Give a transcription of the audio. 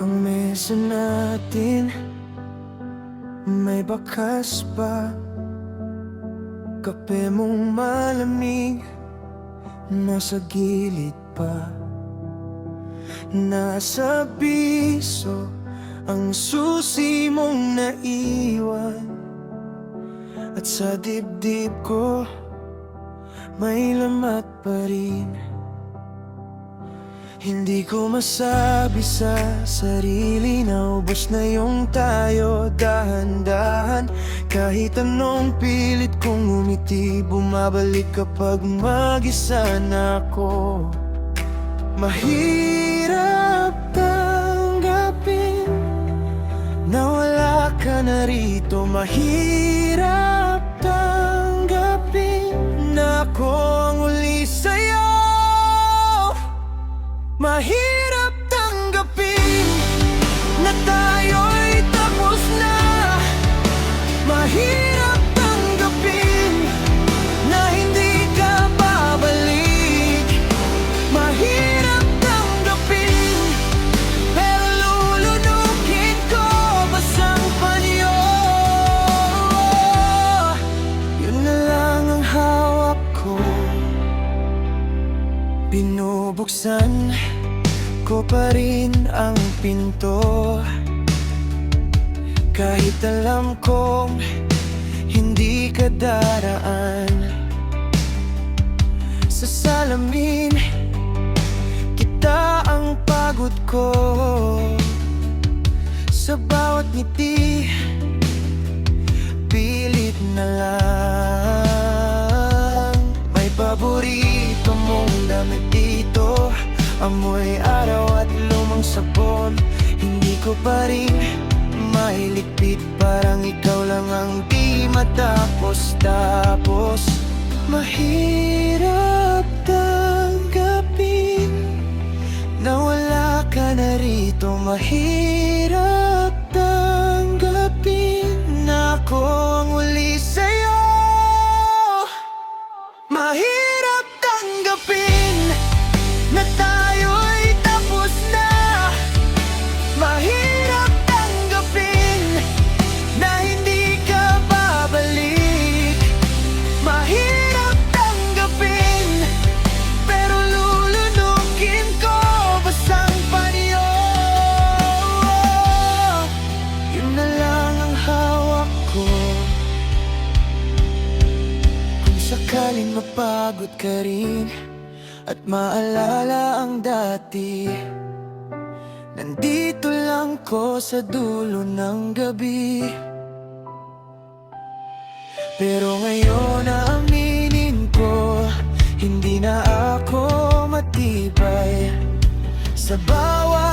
Ang mesa natin may bakas pa, kape mong malamig nasa gilid pa. Nasa piso ang susi mong naiwan, at sa dibdib ko may lamat pa rin. Hindi ko masabi sa sarili na ubos na yung tayo dahan-dahan. Kahit anong pilit kong umiti, bumabalik kapag mag-isa na ako. Mahirap tanggapin na wala ka na rito. Mahirap tanggapin na ako ang uli sa'yo. Mahirap tanggapin na tayo'y tapos na. Mahirap tanggapin na hindi ka babalik. Mahirap tanggapin, pero lulunukin ko basang panyo. Yun na lang ang hawak ko. Binubuksan ko pa rin ang pinto, kahit alam kong hindi ka daraan. Sa salamin kita ang pagod ko, sa bawat ngiti pilit na lang. May paborito mong damit dito, amoy araw at lumang sabon. Hindi ko pa rin mailigpit, parang ikaw lang ang di matapos-tapos. Mahirap tanggapin na wala ka na rito. Mahirap tanggapin na ako ang uli sa'yo. Mahirap tanggapin na tayo'y tapos na. Mahirap tanggapin na hindi ka babalik. Mahirap tanggapin, pero lulunukin ko basang panyo. Yun na lang ang hawak ko. Kung sakaling mapagod ka rin at maalala ang dati, nandito lang ko sa dulo ng gabi. Pero ngayon aaminin ko, hindi na ako matibay. Sa bawat